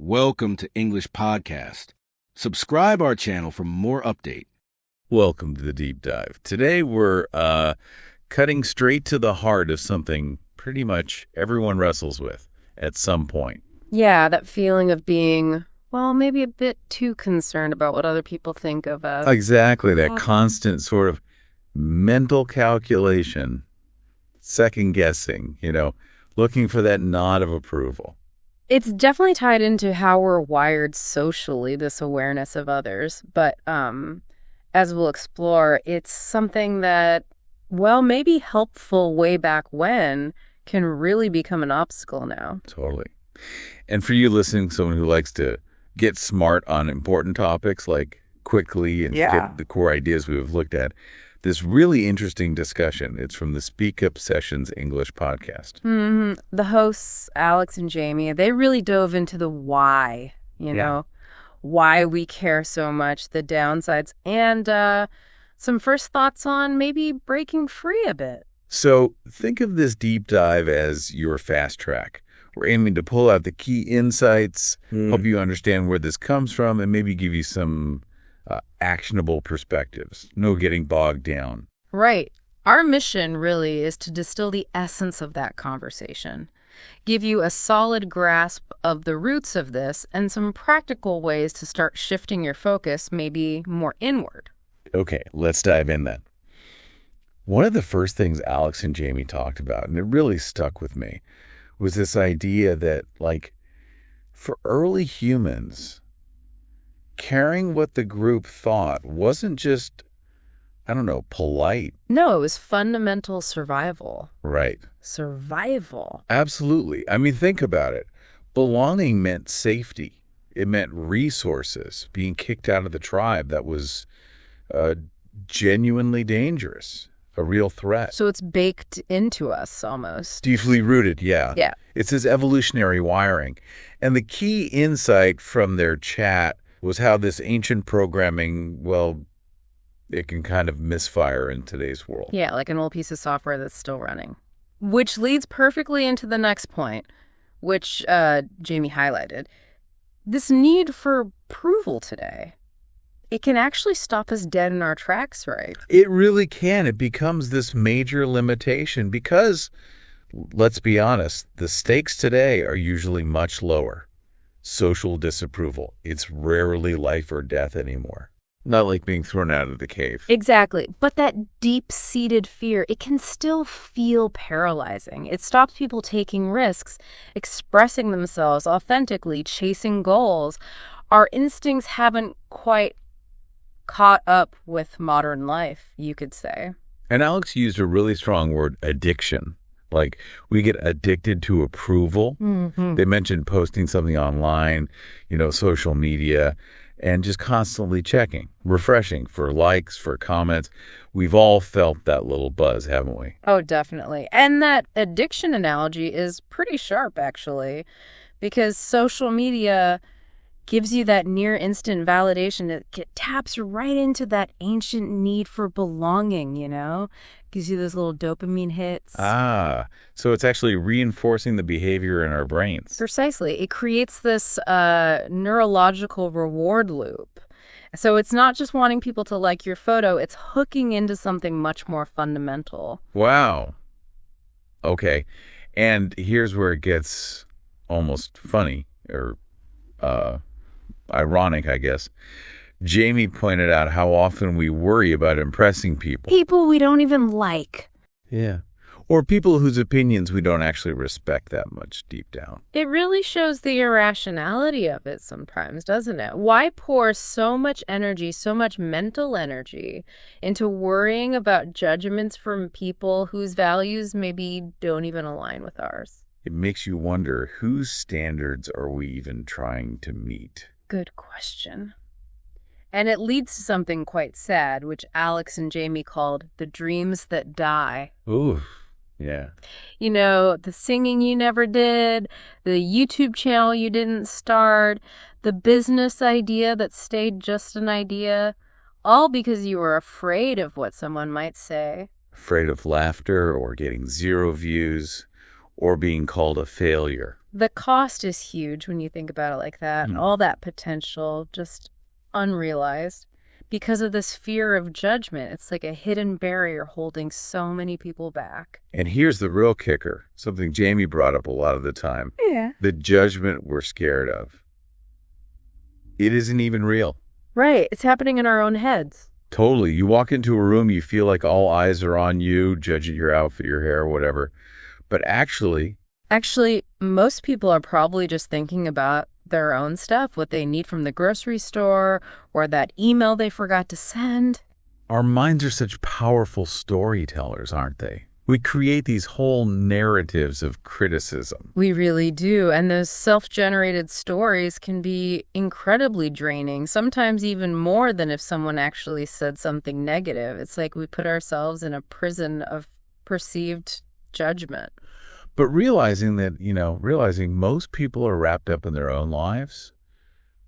Welcome to English Podcast. Subscribe our channel for more update. Welcome to the deep dive. Today we're cutting straight to the heart of something pretty much everyone wrestles with at some point. Yeah, that feeling of being, well, maybe a bit too concerned about what other people think of us. Exactly, that constant sort of mental calculation, second guessing, looking for that nod of approval. It's definitely tied into how we're wired socially, this awareness of others. But as we'll explore, it's something that, well, maybe helpful way back when can really become an obstacle now. Totally. And for you listening, someone who likes to get smart on important topics like quickly and get the core ideas we've looked at, this really interesting discussion. It's from the SpeakUp Sessions English podcast. Mm-hmm. The hosts, Alex and Jamie, they really dove into the why, why we care so much, the downsides, and some first thoughts on maybe breaking free a bit. So think of this deep dive as your fast track. We're aiming to pull out the key insights, help you understand where this comes from, and maybe give you some actionable perspectives. No getting bogged down. Right. Our mission really is to distill the essence of that conversation, give you a solid grasp of the roots of this, and some practical ways to start shifting your focus maybe more inward. Okay, let's dive in then. One of the first things Alex and Jamie talked about, and it really stuck with me, was this idea that, for early humans, caring what the group thought wasn't just, polite. No, it was fundamental survival. Right. Survival. Absolutely. I mean, think about it. Belonging meant safety. It meant resources. Being kicked out of the tribe that was genuinely dangerous, a real threat. So it's baked into us almost. Deeply rooted, yeah. Yeah. It's this evolutionary wiring. And the key insight from their chat was how this ancient programming, it can kind of misfire in today's world. Yeah, like an old piece of software that's still running. Which leads perfectly into the next point, which Jamie highlighted. This need for approval today. It can actually stop us dead in our tracks, right? It really can. It becomes this major limitation because, let's be honest, the stakes today are usually much lower. Social disapproval. It's rarely life or death anymore. Not like being thrown out of the cave. Exactly. But that deep-seated fear, it can still feel paralyzing. It stops people taking risks, expressing themselves authentically, chasing goals. Our instincts haven't quite caught up with modern life, you could say. And Alex used a really strong word, addiction. Like, we get addicted to approval. Mm-hmm. They mentioned posting something online, social media, and just constantly checking, refreshing for likes, for comments. We've all felt that little buzz, haven't we? Oh, definitely. And that addiction analogy is pretty sharp, actually, because social media gives you that near instant validation. It taps right into that ancient need for belonging, Gives you those little dopamine hits. So it's actually reinforcing the behavior in our brains. Precisely. It creates this neurological reward loop. So it's not just wanting people to like your photo, it's hooking into something much more fundamental. Wow. Okay. And here's where it gets almost funny or ironic, I guess. Jamie pointed out how often we worry about impressing people. People we don't even like. Yeah. Or people whose opinions we don't actually respect that much deep down. It really shows the irrationality of it sometimes, doesn't it? Why pour so much energy, so much mental energy into worrying about judgments from people whose values maybe don't even align with ours? It makes you wonder, whose standards are we even trying to meet? Good question. And it leads to something quite sad, which Alex and Jamie called the dreams that die. Ooh, yeah. The singing you never did, the YouTube channel you didn't start, the business idea that stayed just an idea, all because you were afraid of what someone might say. Afraid of laughter or getting 0 views, or being called a failure. The cost is huge when you think about it like that. All that potential just unrealized because of this fear of judgment. It's like a hidden barrier holding so many people back. And here's the real kicker, something Jamie brought up a lot of the time. Yeah. The judgment we're scared of. It isn't even real. Right. It's happening in our own heads. Totally. You walk into a room, you feel like all eyes are on you, judging your outfit, your hair, whatever. But actually, most people are probably just thinking about their own stuff, what they need from the grocery store or that email they forgot to send. our minds are such powerful storytellers, aren't they? We create these whole narratives of criticism. We really do. And those self-generated stories can be incredibly draining, sometimes even more than if someone actually said something negative. It's like we put ourselves in a prison of perceived judgment. But realizing that, realizing most people are wrapped up in their own lives,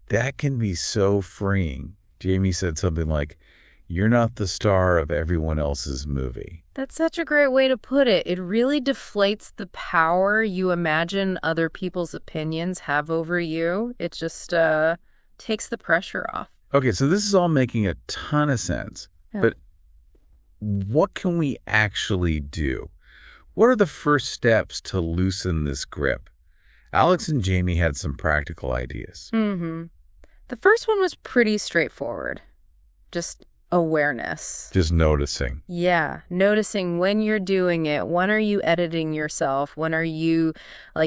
that can be so freeing. Jamie said something like, "You're not the star of everyone else's movie." That's such a great way to put it. It really deflates the power you imagine other people's opinions have over you. It just takes the pressure off. Okay, so this is all making a ton of sense. Yeah. But what can we actually do? What are the first steps to loosen this grip? Alex and Jamie had some practical ideas. The first one was pretty straightforward. Just awareness. Just noticing. Yeah, noticing when you're doing it. When are you editing yourself? When are you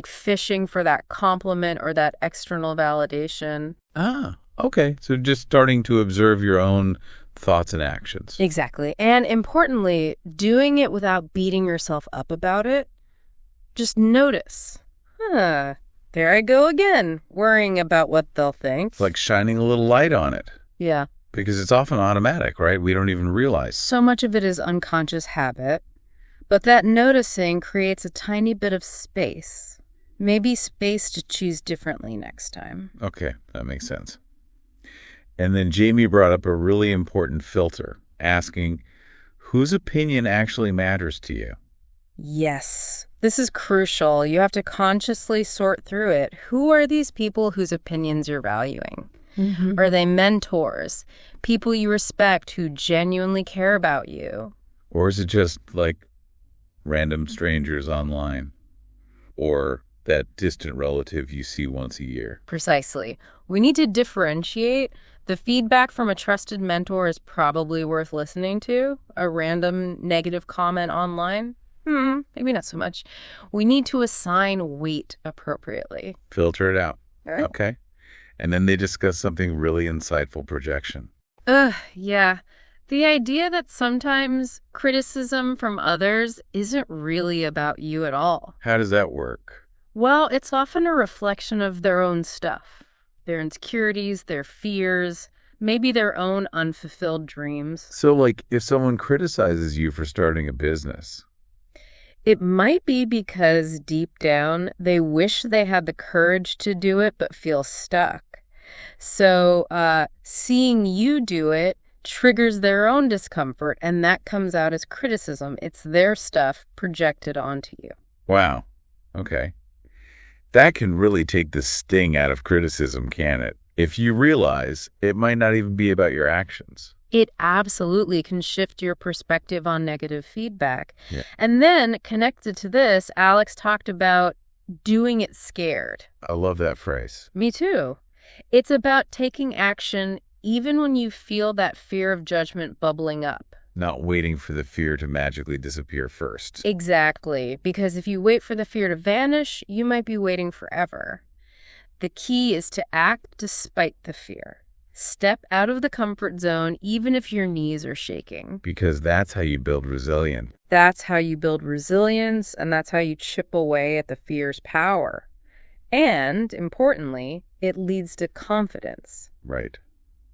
fishing for that compliment or that external validation? Ah, okay. So just starting to observe your own thoughts and actions. Exactly. And importantly, doing it without beating yourself up about it. Just notice. There I go again, worrying about what they'll think. It's like shining a little light on it. Yeah. Because it's often automatic, right? We don't even realize. So much of it is unconscious habit, but that noticing creates a tiny bit of space. Maybe space to choose differently next time. Okay, that makes sense. And then Jamie brought up a really important filter, asking, whose opinion actually matters to you? Yes, this is crucial. You have to consciously sort through it. Who are these people whose opinions you're valuing? Are they mentors, people you respect who genuinely care about you? Or is it just like random strangers online? Or that distant relative you see once a year? Precisely. We need to differentiate. The feedback from a trusted mentor is probably worth listening to. A random negative comment online? Maybe not so much. We need to assign weight appropriately. Filter it out. All right. Okay. And then they discuss something really insightful, projection. Yeah. The idea that sometimes criticism from others isn't really about you at all. How does that work? Well, it's often a reflection of their own stuff, their insecurities, their fears, maybe their own unfulfilled dreams. So, if someone criticizes you for starting a business, it might be because deep down they wish they had the courage to do it but feel stuck. So seeing you do it triggers their own discomfort, and that comes out as criticism. It's their stuff projected onto you. Wow. Okay. That can really take the sting out of criticism, can it? If you realize it might not even be about your actions. It absolutely can shift your perspective on negative feedback. Yeah. And then, connected to this, Alex talked about doing it scared. I love that phrase. Me too. It's about taking action even when you feel that fear of judgment bubbling up. Not waiting for the fear to magically disappear first. Exactly. Because if you wait for the fear to vanish, you might be waiting forever. The key is to act despite the fear. Step out of the comfort zone, even if your knees are shaking. Because that's how you build resilience. That's how you build resilience, and that's how you chip away at the fear's power. And, importantly, it leads to confidence. Right.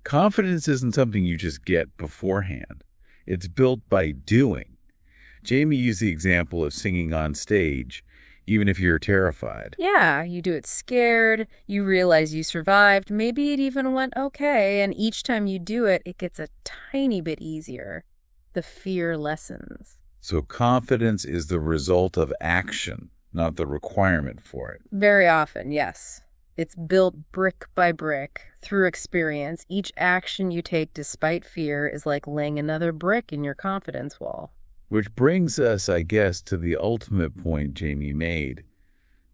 Confidence isn't something you just get beforehand. It's built by doing. Jamie used the example of singing on stage, even if you're terrified. Yeah, you do it scared, you realize you survived, maybe it even went okay, and each time you do it, it gets a tiny bit easier. The fear lessens. So confidence is the result of action, not the requirement for it. Very often, yes. It's built brick by brick through experience. Each action you take despite fear is like laying another brick in your confidence wall. Which brings us, I guess, to the ultimate point Jamie made.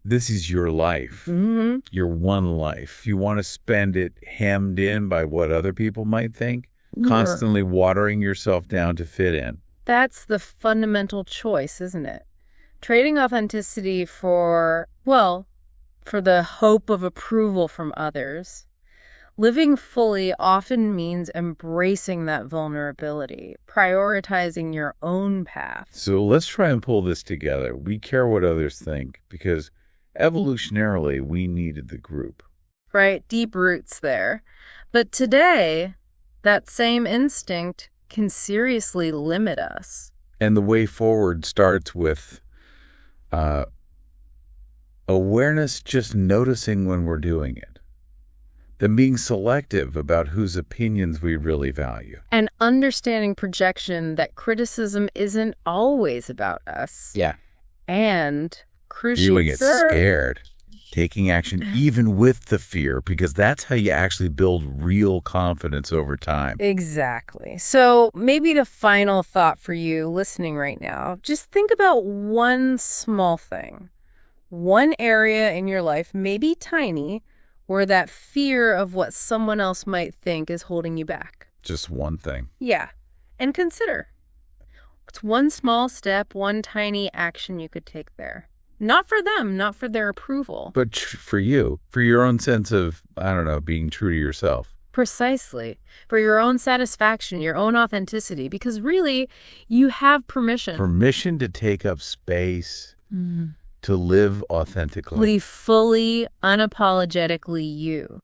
This is your life, your one life. You want to spend it hemmed in by what other people might think, constantly watering yourself down to fit in. That's the fundamental choice, isn't it? Trading authenticity for the hope of approval from others. Living fully often means embracing that vulnerability, prioritizing your own path. So let's try and pull this together. We care what others think because evolutionarily we needed the group. Right? Deep roots there. But today, that same instinct can seriously limit us. And the way forward starts with awareness, just noticing when we're doing it. Then being selective about whose opinions we really value. And understanding projection that criticism isn't always about us. Yeah. And crucially, Doing it scared. Taking action even with the fear, because that's how you actually build real confidence over time. Exactly. So maybe the final thought for you listening right now, just think about one small thing. One area in your life, maybe tiny, where that fear of what someone else might think is holding you back. Just one thing. Yeah. And consider. It's one small step, one tiny action you could take there. Not for them, not for their approval. But for you, for your own sense of, being true to yourself. Precisely. For your own satisfaction, your own authenticity, because really, you have permission. Permission to take up space, to live authentically. Fully, unapologetically you.